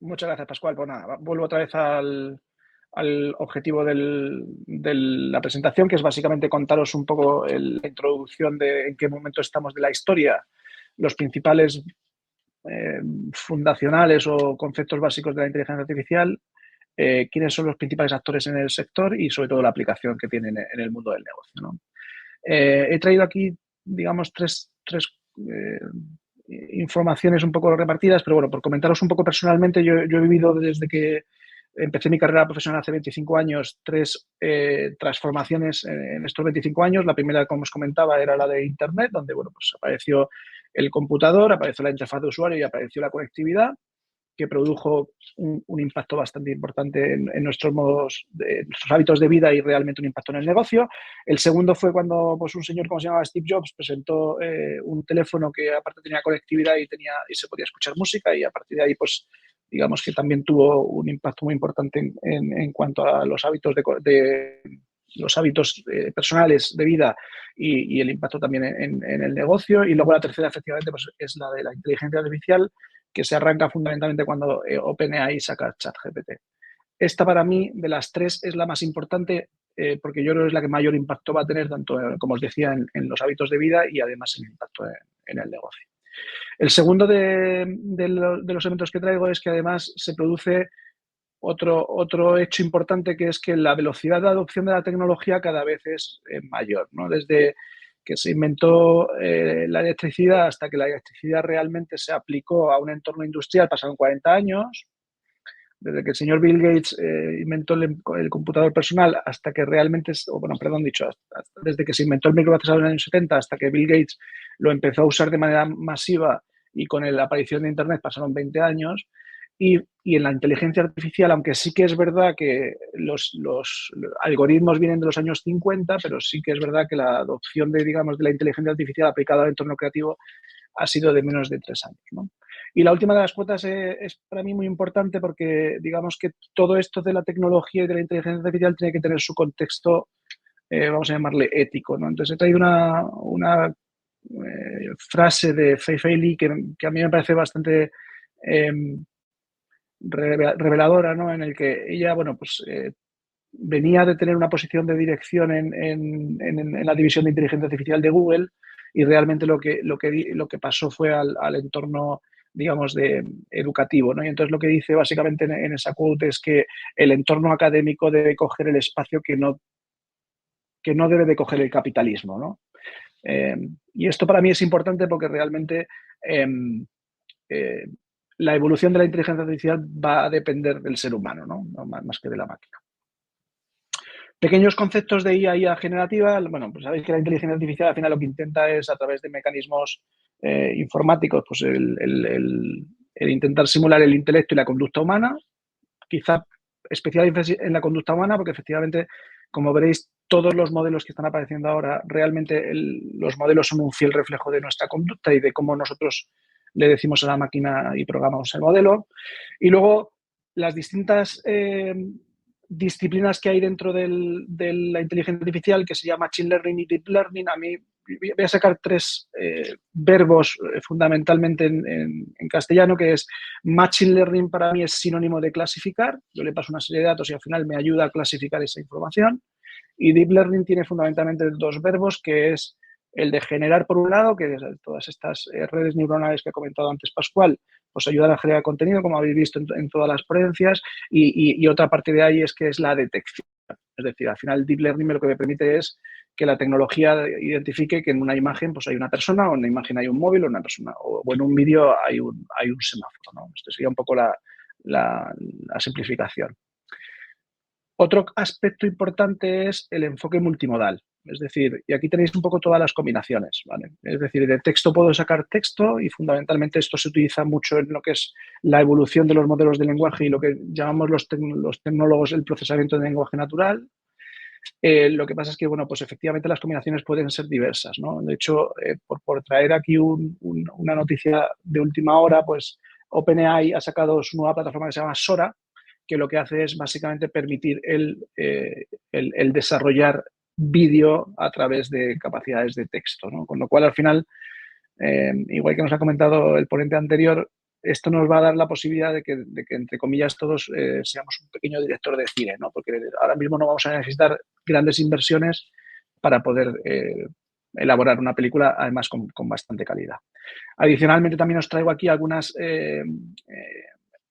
Muchas gracias, Pascual. Pues nada, vuelvo otra vez al objetivo de la presentación, que es básicamente contaros un poco la introducción de en qué momento estamos de la historia, los principales fundacionales o conceptos básicos de la inteligencia artificial, quiénes son los principales actores en el sector y sobre todo la aplicación que tienen en el mundo del negocio, ¿no? He traído aquí, digamos, tres informaciones un poco repartidas, pero bueno, por comentaros un poco personalmente, yo he vivido desde que empecé mi carrera profesional hace 25 años, tres transformaciones en estos 25 años. La primera, como os comentaba, era la de Internet, donde, bueno, pues apareció el computador, apareció la interfaz de usuario y apareció la conectividad, que produjo un impacto bastante importante en nuestros nuestros hábitos de vida y realmente un impacto en el negocio. El segundo fue cuando pues, un señor, como se llamaba Steve Jobs, presentó un teléfono que aparte tenía conectividad y se podía escuchar música, y a partir de ahí, pues, digamos que también tuvo un impacto muy importante en cuanto a los hábitos los hábitos personales de vida y el impacto también en el negocio. Y luego la tercera, efectivamente, pues, es la de la inteligencia artificial, que se arranca fundamentalmente cuando OpenAI saca ChatGPT. Esta, para mí, de las tres, es la más importante, porque yo creo que es la que mayor impacto va a tener, tanto, como os decía, en los hábitos de vida y además en impacto en el negocio. El segundo de los elementos que traigo es que además se produce otro hecho importante, que es que la velocidad de adopción de la tecnología cada vez es mayor, ¿no? Desde que se inventó la electricidad hasta que la electricidad realmente se aplicó a un entorno industrial pasaron 40 años. Desde que el señor Bill Gates inventó el computador personal hasta que realmente, desde que se inventó el microprocesador en los años 70 hasta que Bill Gates lo empezó a usar de manera masiva y con la aparición de Internet pasaron 20 años. Y en la inteligencia artificial, aunque sí que es verdad que los algoritmos vienen de los años 50, pero sí que es verdad que la adopción de la inteligencia artificial aplicada al entorno creativo ha sido de menos de 3 años, ¿no? Y la última de las cuotas es para mí muy importante, porque digamos que todo esto de la tecnología y de la inteligencia artificial tiene que tener su contexto, vamos a llamarle ético, ¿no? Entonces he traído una frase de Fei-Fei Li que a mí me parece bastante reveladora, ¿no? En el que ella, bueno, pues venía de tener una posición de dirección en la división de inteligencia artificial de Google, y realmente lo que pasó fue al entorno, digamos, educativo, ¿no? Y entonces lo que dice básicamente en esa quote es que el entorno académico debe coger el espacio que no debe de coger el capitalismo, ¿no? Y esto para mí es importante porque realmente la evolución de la inteligencia artificial va a depender del ser humano, ¿no? No más que de la máquina. Pequeños conceptos de IA generativa. Bueno, pues sabéis que la inteligencia artificial al final lo que intenta es, a través de mecanismos informáticos, pues el intentar simular el intelecto y la conducta humana, quizá especial en la conducta humana, porque efectivamente, como veréis, todos los modelos que están apareciendo ahora, realmente los modelos son un fiel reflejo de nuestra conducta y de cómo nosotros le decimos a la máquina y programamos el modelo. Y luego las distintas disciplinas que hay dentro de la inteligencia artificial, que se llama Machine Learning y Deep Learning. A mí voy a sacar tres verbos fundamentalmente en castellano, que es Machine Learning. Para mí es sinónimo de clasificar. Yo le paso una serie de datos y al final me ayuda a clasificar esa información. Y Deep Learning tiene fundamentalmente dos verbos, que es el de generar, por un lado, que todas estas redes neuronales que ha comentado antes Pascual, pues ayudan a generar contenido, como habéis visto en todas las ponencias, y otra parte de ahí es la detección. Es decir, al final Deep Learning lo que me permite es que la tecnología identifique que en una imagen pues hay una persona, o en una imagen hay un móvil, o una persona, o en un vídeo hay un semáforo, ¿no? Esto sería un poco la simplificación. Otro aspecto importante es el enfoque multimodal. Es decir, y aquí tenéis un poco todas las combinaciones, ¿vale? Es decir, de texto puedo sacar texto, y fundamentalmente esto se utiliza mucho en lo que es la evolución de los modelos de lenguaje y lo que llamamos los tecnólogos el procesamiento de lenguaje natural. Lo que pasa es que, bueno, pues efectivamente las combinaciones pueden ser diversas, ¿no? De hecho, por traer aquí una noticia de última hora, pues OpenAI ha sacado su nueva plataforma que se llama Sora, que lo que hace es básicamente permitir el desarrollar vídeo a través de capacidades de texto, ¿no? Con lo cual, al final, igual que nos ha comentado el ponente anterior, esto nos va a dar la posibilidad de que entre comillas, todos seamos un pequeño director de cine, ¿no? Porque ahora mismo no vamos a necesitar grandes inversiones para poder elaborar una película, además con bastante calidad. Adicionalmente, también os traigo aquí algunas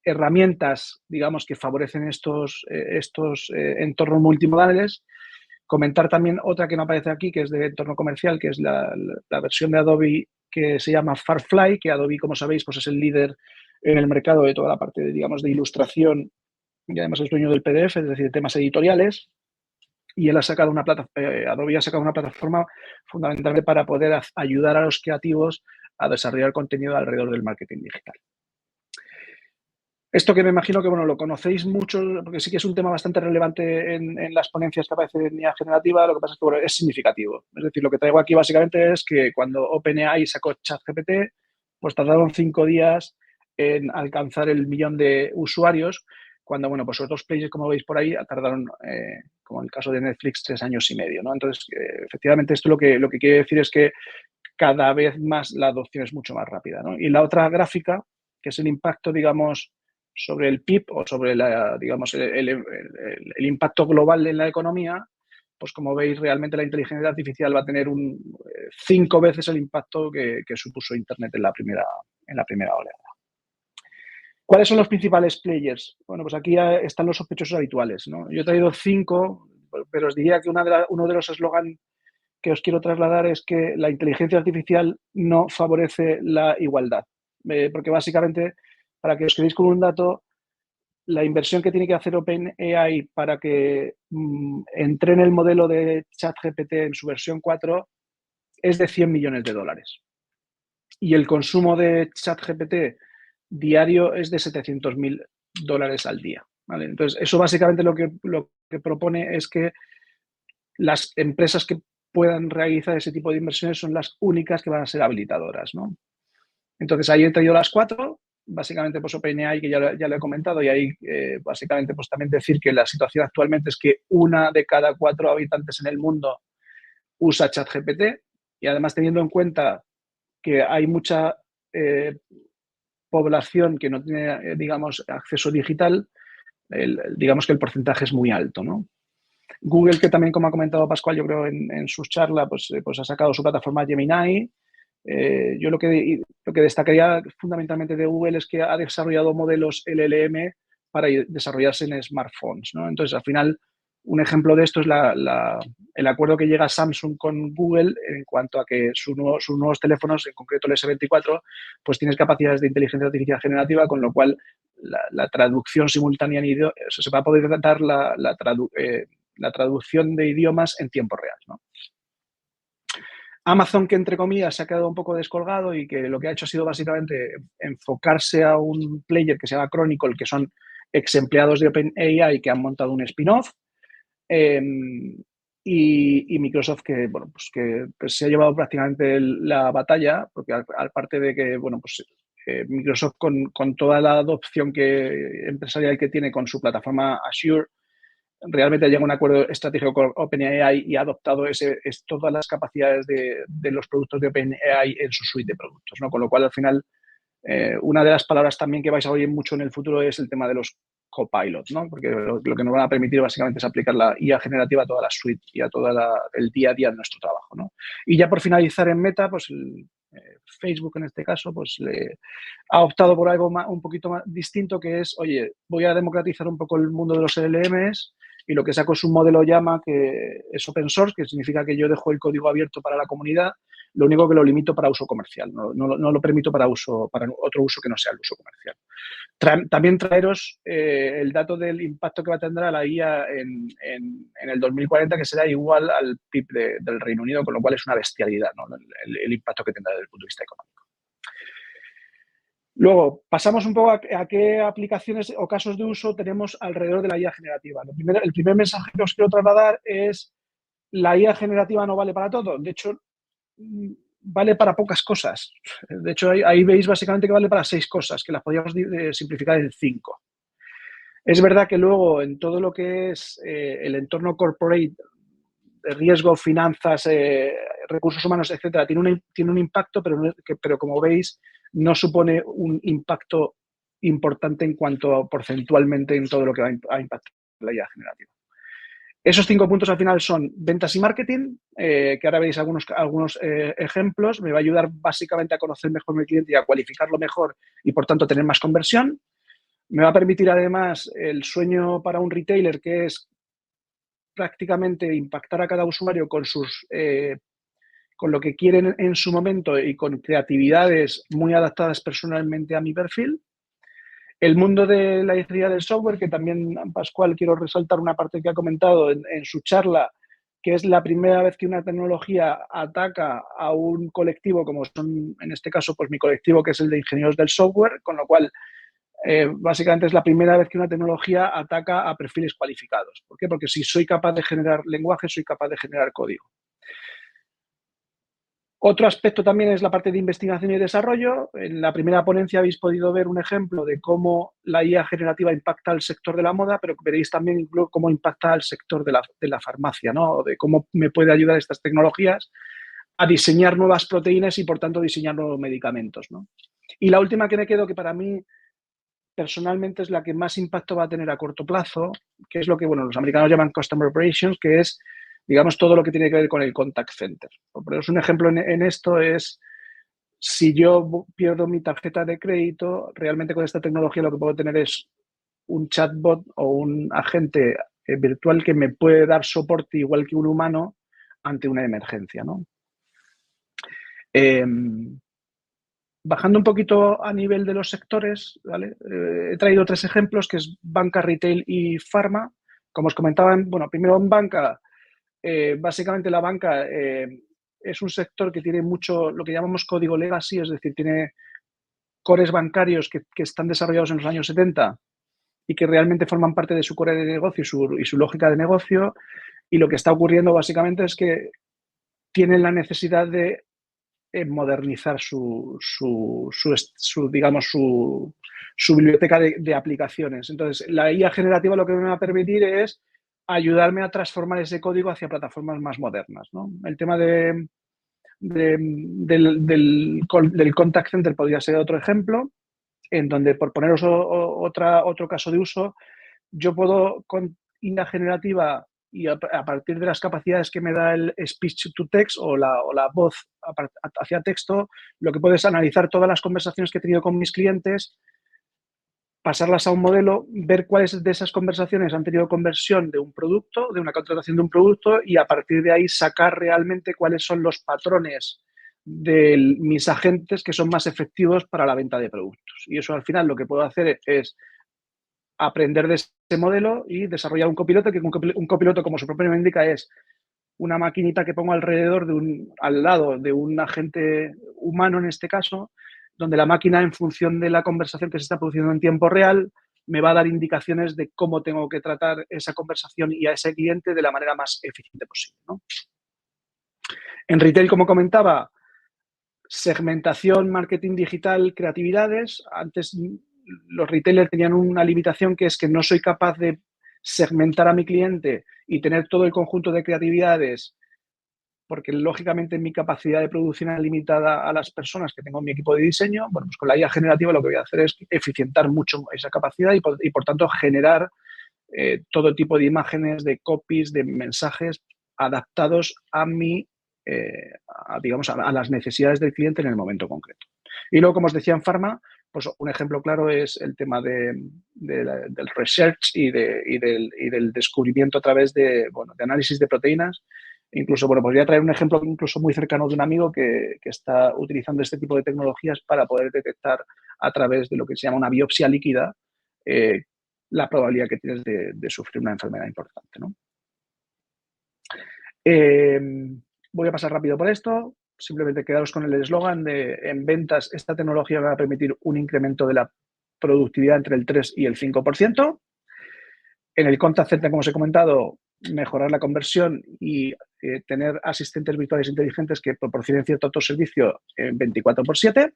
herramientas, digamos, que favorecen estos entornos multimodales. Comentar también otra que no aparece aquí, que es de entorno comercial, que es la versión de Adobe que se llama Firefly, que Adobe, como sabéis, pues es el líder en el mercado de toda la parte, digamos, de ilustración y además es dueño del PDF, es decir, temas editoriales. Y él ha sacado Adobe ha sacado una plataforma fundamentalmente para poder ayudar a los creativos a desarrollar contenido alrededor del marketing digital. Esto que me imagino que, bueno, lo conocéis mucho, porque sí que es un tema bastante relevante en las ponencias que aparece en IA generativa, lo que pasa es que, bueno, es significativo. Es decir, lo que traigo aquí básicamente es que cuando OpenAI sacó ChatGPT, pues tardaron 5 días en alcanzar el 1.000.000 de usuarios, cuando, bueno, pues otros players, como veis por ahí, tardaron, como en el caso de Netflix, 3 años y medio, ¿no? Entonces, efectivamente, esto lo que quiere decir es que cada vez más la adopción es mucho más rápida, ¿no? Y la otra gráfica, que es el impacto, digamos, sobre el PIB o sobre digamos, el impacto global en la economía, pues como veis, realmente la inteligencia artificial va a tener 5 veces el impacto que supuso Internet en la primera oleada. ¿Cuáles son los principales players? Bueno, pues aquí están los sospechosos habituales, ¿no? Yo he traído 5, pero os diría que uno de los eslogan que os quiero trasladar es que la inteligencia artificial no favorece la igualdad. Porque básicamente, para que os quedéis con un dato, la inversión que tiene que hacer OpenAI para que entrene el modelo de ChatGPT en su versión 4 es de $100 millones. Y el consumo de ChatGPT diario es de $700.000 al día, ¿vale? Entonces, eso básicamente lo que propone es que las empresas que puedan realizar ese tipo de inversiones son las únicas que van a ser habilitadoras, ¿no? Entonces, ahí he traído las 4, básicamente pues OpenAI, que ya lo he comentado, y ahí básicamente pues también decir que la situación actualmente es que 1 de cada 4 habitantes en el mundo usa ChatGPT, y además teniendo en cuenta que hay mucha población que no tiene, digamos, acceso digital, digamos que el porcentaje es muy alto, ¿no? Google, que también, como ha comentado Pascual, yo creo en sus charlas, pues ha sacado su plataforma Gemini. Yo lo que destacaría fundamentalmente de Google es que ha desarrollado modelos LLM para desarrollarse en smartphones, ¿no? Entonces, al final, un ejemplo de esto es el acuerdo que llega Samsung con Google en cuanto a que sus nuevos teléfonos, en concreto el S24, pues tienen capacidades de inteligencia artificial generativa, con lo cual la traducción simultánea se va a poder dar la traducción de idiomas en tiempo real, ¿no? Amazon, que entre comillas se ha quedado un poco descolgado y que lo que ha hecho ha sido básicamente enfocarse a un player que se llama Chronicle, que son ex empleados de OpenAI que han montado un spin-off. Y Microsoft, que, bueno, pues se ha llevado prácticamente la batalla, porque aparte de que, bueno, pues Microsoft con toda la adopción empresarial que tiene con su plataforma Azure, realmente ha llegado a un acuerdo estratégico con OpenAI y ha adoptado todas las capacidades de los productos de OpenAI en su suite de productos, ¿no? Con lo cual, al final, una de las palabras también que vais a oír mucho en el futuro es el tema de los copilots, ¿no? Porque lo que nos van a permitir básicamente es aplicar la IA generativa a toda la suite y a todo el día a día de nuestro trabajo, ¿no? Y ya por finalizar en Meta, pues Facebook en este caso, pues ha optado por algo un poquito más distinto, que es, oye, voy a democratizar un poco el mundo de los LLMs, y lo que saco es un modelo Llama que es open source, que significa que yo dejo el código abierto para la comunidad, lo único que lo limito para uso comercial, no lo permito para otro uso que no sea el uso comercial. También traeros el dato del impacto que va a tener la IA en el 2040, que será igual al PIB del Reino Unido, con lo cual es una bestialidad, ¿no? El impacto que tendrá desde el punto de vista económico. Luego, pasamos un poco a qué aplicaciones o casos de uso tenemos alrededor de la IA generativa. El primer mensaje que os quiero trasladar es: la IA generativa no vale para todo. De hecho, vale para pocas cosas. De hecho, ahí veis básicamente que vale para 6 cosas, que las podríamos simplificar en 5. Es verdad que luego, en todo lo que es el entorno corporate, de riesgo, finanzas, recursos humanos, etcétera, tiene un impacto, pero como veis, no supone un impacto importante en cuanto porcentualmente en todo lo que va a impactar la IA generativa. Esos 5 puntos al final son ventas y marketing, que ahora veis algunos ejemplos. Me va a ayudar básicamente a conocer mejor mi cliente y a cualificarlo mejor y, por tanto, tener más conversión. Me va a permitir, además, el sueño para un retailer, que es prácticamente impactar a cada usuario con lo que quieren en su momento y con creatividades muy adaptadas personalmente a mi perfil. El mundo de la ingeniería del software, que también, Pascual, quiero resaltar una parte que ha comentado en su charla, que es la primera vez que una tecnología ataca a un colectivo, como son, en este caso, pues mi colectivo, que es el de ingenieros del software, con lo cual, básicamente es la primera vez que una tecnología ataca a perfiles cualificados. ¿Por qué? Porque si soy capaz de generar lenguaje, soy capaz de generar código. Otro aspecto también es la parte de investigación y desarrollo. En la primera ponencia habéis podido ver un ejemplo de cómo la IA generativa impacta al sector de la moda, pero veréis también cómo impacta al sector de la farmacia, ¿no? O de cómo me puede ayudar estas tecnologías a diseñar nuevas proteínas y, por tanto, diseñar nuevos medicamentos, ¿no? Y la última que me quedo, que para mí personalmente es la que más impacto va a tener a corto plazo, que es lo que, bueno, los americanos llaman Customer Operations, que es, digamos, todo lo que tiene que ver con el contact center. Por poneros un ejemplo en esto es, si yo pierdo mi tarjeta de crédito, realmente con esta tecnología lo que puedo tener es un chatbot o un agente virtual que me puede dar soporte igual que un humano ante una emergencia, ¿no? Bajando un poquito a nivel de los sectores, ¿vale? He traído 3 ejemplos, que es banca, retail y pharma. Como os comentaba, bueno, primero en banca, básicamente la banca es un sector que tiene mucho lo que llamamos código legacy, es decir, tiene cores bancarios que están desarrollados en los años 70 y que realmente forman parte de su core de negocio y su lógica de negocio. Y lo que está ocurriendo básicamente es que tienen la necesidad de modernizar digamos, su biblioteca de aplicaciones. Entonces, la IA generativa lo que me va a permitir es ayudarme a transformar ese código hacia plataformas más modernas, ¿no? El tema del contact center podría ser otro ejemplo, en donde, por poneros otro caso de uso, yo puedo, con IA generativa y a partir de las capacidades que me da el speech to text o la voz hacia texto, lo que puedo es analizar todas las conversaciones que he tenido con mis clientes, pasarlas a un modelo, ver cuáles de esas conversaciones han tenido conversión de un producto, de una contratación de un producto, y a partir de ahí sacar realmente cuáles son los patrones de mis agentes que son más efectivos para la venta de productos. Y eso, al final, lo que puedo hacer es aprender de ese modelo y desarrollar un copiloto, que un copiloto, como su propio nombre indica, es una maquinita que pongo alrededor al lado de un agente humano, en este caso, donde la máquina, en función de la conversación que se está produciendo en tiempo real, me va a dar indicaciones de cómo tengo que tratar esa conversación y a ese cliente de la manera más eficiente posible, ¿no? En retail, como comentaba, segmentación, marketing digital, creatividades. Antes los retailers tenían una limitación, que es que no soy capaz de segmentar a mi cliente y tener todo el conjunto de creatividades, porque lógicamente mi capacidad de producción es limitada a las personas que tengo en mi equipo de diseño. Bueno, pues con la IA generativa lo que voy a hacer es eficientar mucho esa capacidad y por tanto generar todo tipo de imágenes, de copies, de mensajes adaptados a digamos, a las necesidades del cliente en el momento concreto. Y luego, como os decía, en Pharma, pues un ejemplo claro es el tema del research y del descubrimiento a través de análisis de proteínas. Incluso, bueno, podría traer un ejemplo incluso muy cercano de un amigo que está utilizando este tipo de tecnologías para poder detectar a través de lo que se llama una biopsia líquida la probabilidad que tienes de sufrir una enfermedad importante, ¿no? Voy a pasar rápido por esto. Simplemente quedaros con el eslogan de: en ventas, esta tecnología va a permitir un incremento de la productividad entre el 3 y el 5%. En el contact center, como os he comentado, mejorar la conversión y tener asistentes virtuales inteligentes que proporcionen cierto autoservicio 24/7.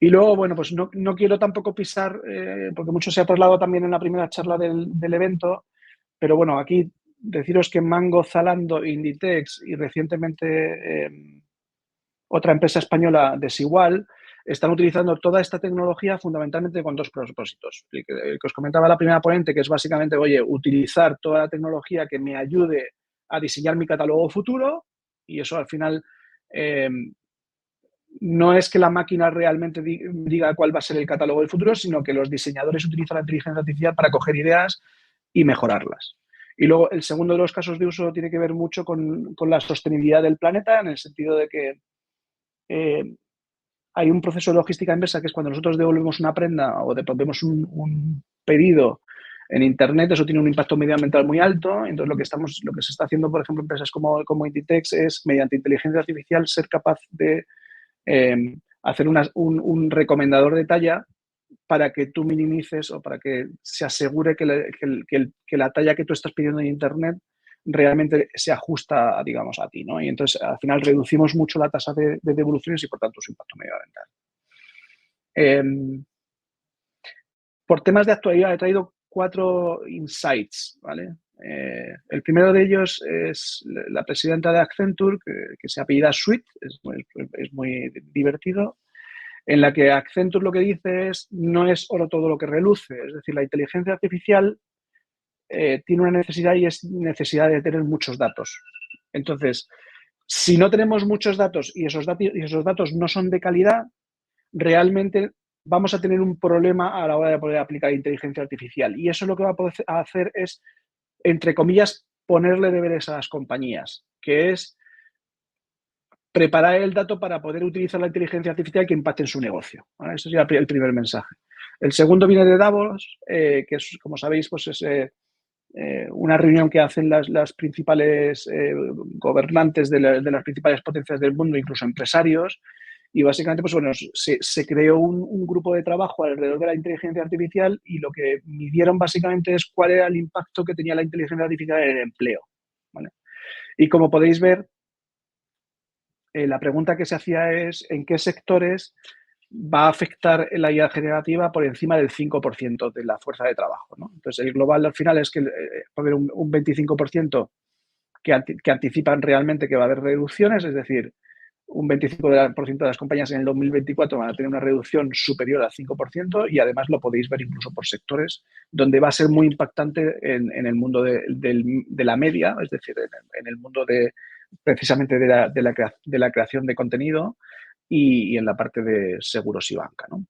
Y luego, bueno, pues no quiero tampoco pisar, porque mucho se ha trasladado también en la primera charla del evento, pero bueno, aquí deciros que Mango, Zalando, Inditex y recientemente otra empresa española, Desigual, están utilizando toda esta tecnología fundamentalmente con dos propósitos. El que os comentaba la primera ponente, que es básicamente, oye, utilizar toda la tecnología que me ayude a diseñar mi catálogo futuro, y eso al final no es que la máquina realmente diga cuál va a ser el catálogo del futuro, sino que los diseñadores utilizan la inteligencia artificial para coger ideas y mejorarlas. Y luego el segundo de los casos de uso tiene que ver mucho con la sostenibilidad del planeta, en el sentido de que hay un proceso de logística inversa, que es cuando nosotros devolvemos una prenda o devolvemos un pedido en Internet, eso tiene un impacto medioambiental muy alto. Entonces, lo que se está haciendo, por ejemplo, empresas como Inditex, es, mediante inteligencia artificial, ser capaz de hacer un recomendador de talla para que tú minimices o para que se asegure que la talla que tú estás pidiendo en Internet realmente se ajusta, digamos, a ti, ¿no? Y entonces, al final, reducimos mucho la tasa de devoluciones y, por tanto, su impacto medioambiental. Por temas de actualidad, he traído 4 insights, ¿vale? El primero de ellos es la presidenta de Accenture, que se apellida Sweet, es muy divertido, en la que Accenture lo que dice es: no es oro todo lo que reluce. Es decir, la inteligencia artificial tiene una necesidad, y es necesidad de tener muchos datos. Entonces, si no tenemos muchos datos y esos datos no son de calidad, realmente vamos a tener un problema a la hora de poder aplicar inteligencia artificial. Y eso lo que va a poder hacer es, entre comillas, ponerle deberes a las compañías, que es preparar el dato para poder utilizar la inteligencia artificial que impacte en su negocio, ¿vale? Eso sería el primer mensaje. El segundo viene de Davos, que es, como sabéis, pues es una reunión que hacen las principales gobernantes de las principales potencias del mundo, incluso empresarios, y básicamente, pues bueno, se creó un grupo de trabajo alrededor de la inteligencia artificial, y lo que midieron básicamente es cuál era el impacto que tenía la inteligencia artificial en el empleo, ¿vale? Y como podéis ver, la pregunta que se hacía es: ¿en qué sectores va a afectar la IA generativa por encima del 5% de la fuerza de trabajo, ¿no? Entonces, el global al final es que va a haber un 25% que anticipan realmente que va a haber reducciones, es decir, un 25% de las compañías en el 2024 van a tener una reducción superior al 5%, y además lo podéis ver incluso por sectores donde va a ser muy impactante en el mundo de la media, es decir, en el mundo precisamente de la creación de contenido, y en la parte de seguros y banca, ¿no?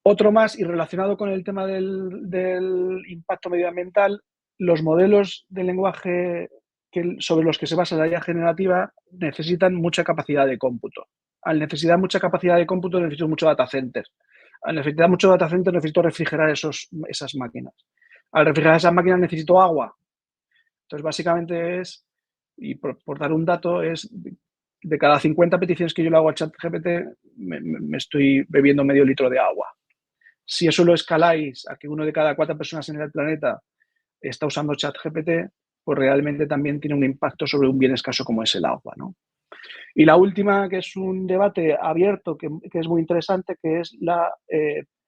Otro más, y relacionado con el tema del impacto medioambiental, los modelos de lenguaje sobre los que se basa la IA generativa necesitan mucha capacidad de cómputo. Al necesitar mucha capacidad de cómputo, necesito mucho data center. Al necesitar mucho data center, necesito refrigerar esas máquinas. Al refrigerar esas máquinas, necesito agua. Entonces, básicamente es, y por dar un dato, es de cada 50 peticiones que yo le hago a ChatGPT, me estoy bebiendo medio litro de agua. Si eso lo escaláis a que 1 de cada 4 personas en el planeta está usando ChatGPT, pues realmente también tiene un impacto sobre un bien escaso como es el agua, ¿no? Y la última, que es un debate abierto, que es muy interesante, que es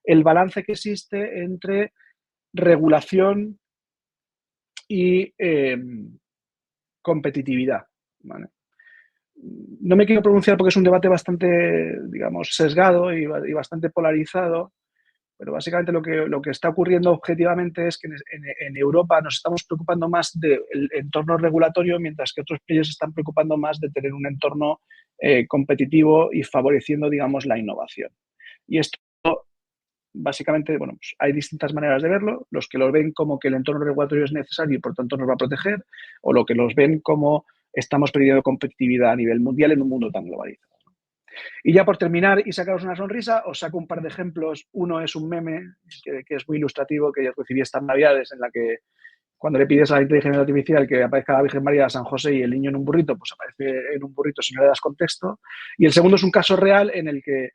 el balance que existe entre regulación y competitividad, ¿vale? No me quiero pronunciar porque es un debate bastante, digamos, sesgado y bastante polarizado, pero básicamente lo que está ocurriendo objetivamente es que en Europa nos estamos preocupando más del entorno regulatorio, mientras que otros países se están preocupando más de tener un entorno competitivo y favoreciendo, digamos, la innovación. Y esto, básicamente, bueno, pues hay distintas maneras de verlo. Los que lo ven como que el entorno regulatorio es necesario y por tanto nos va a proteger, o lo que los ven como estamos perdiendo competitividad a nivel mundial en un mundo tan globalizado. Y ya por terminar y sacaros una sonrisa, os saco un par de ejemplos. Uno es un meme que es muy ilustrativo, que recibí estas navidades, en la que cuando le pides a la inteligencia artificial que aparezca la Virgen María, San José y el niño en un burrito, pues aparece en un burrito si no le das contexto. Y el segundo es un caso real en el que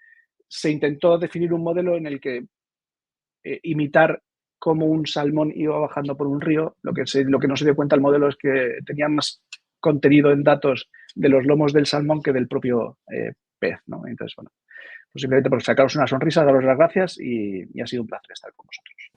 se intentó definir un modelo en el que imitar cómo un salmón iba bajando por un río. Lo que no se dio cuenta el modelo es que tenía más contenido en datos de los lomos del salmón que del propio pez, ¿no? Entonces, bueno, pues simplemente por sacaros una sonrisa, daros las gracias, y ha sido un placer estar con vosotros.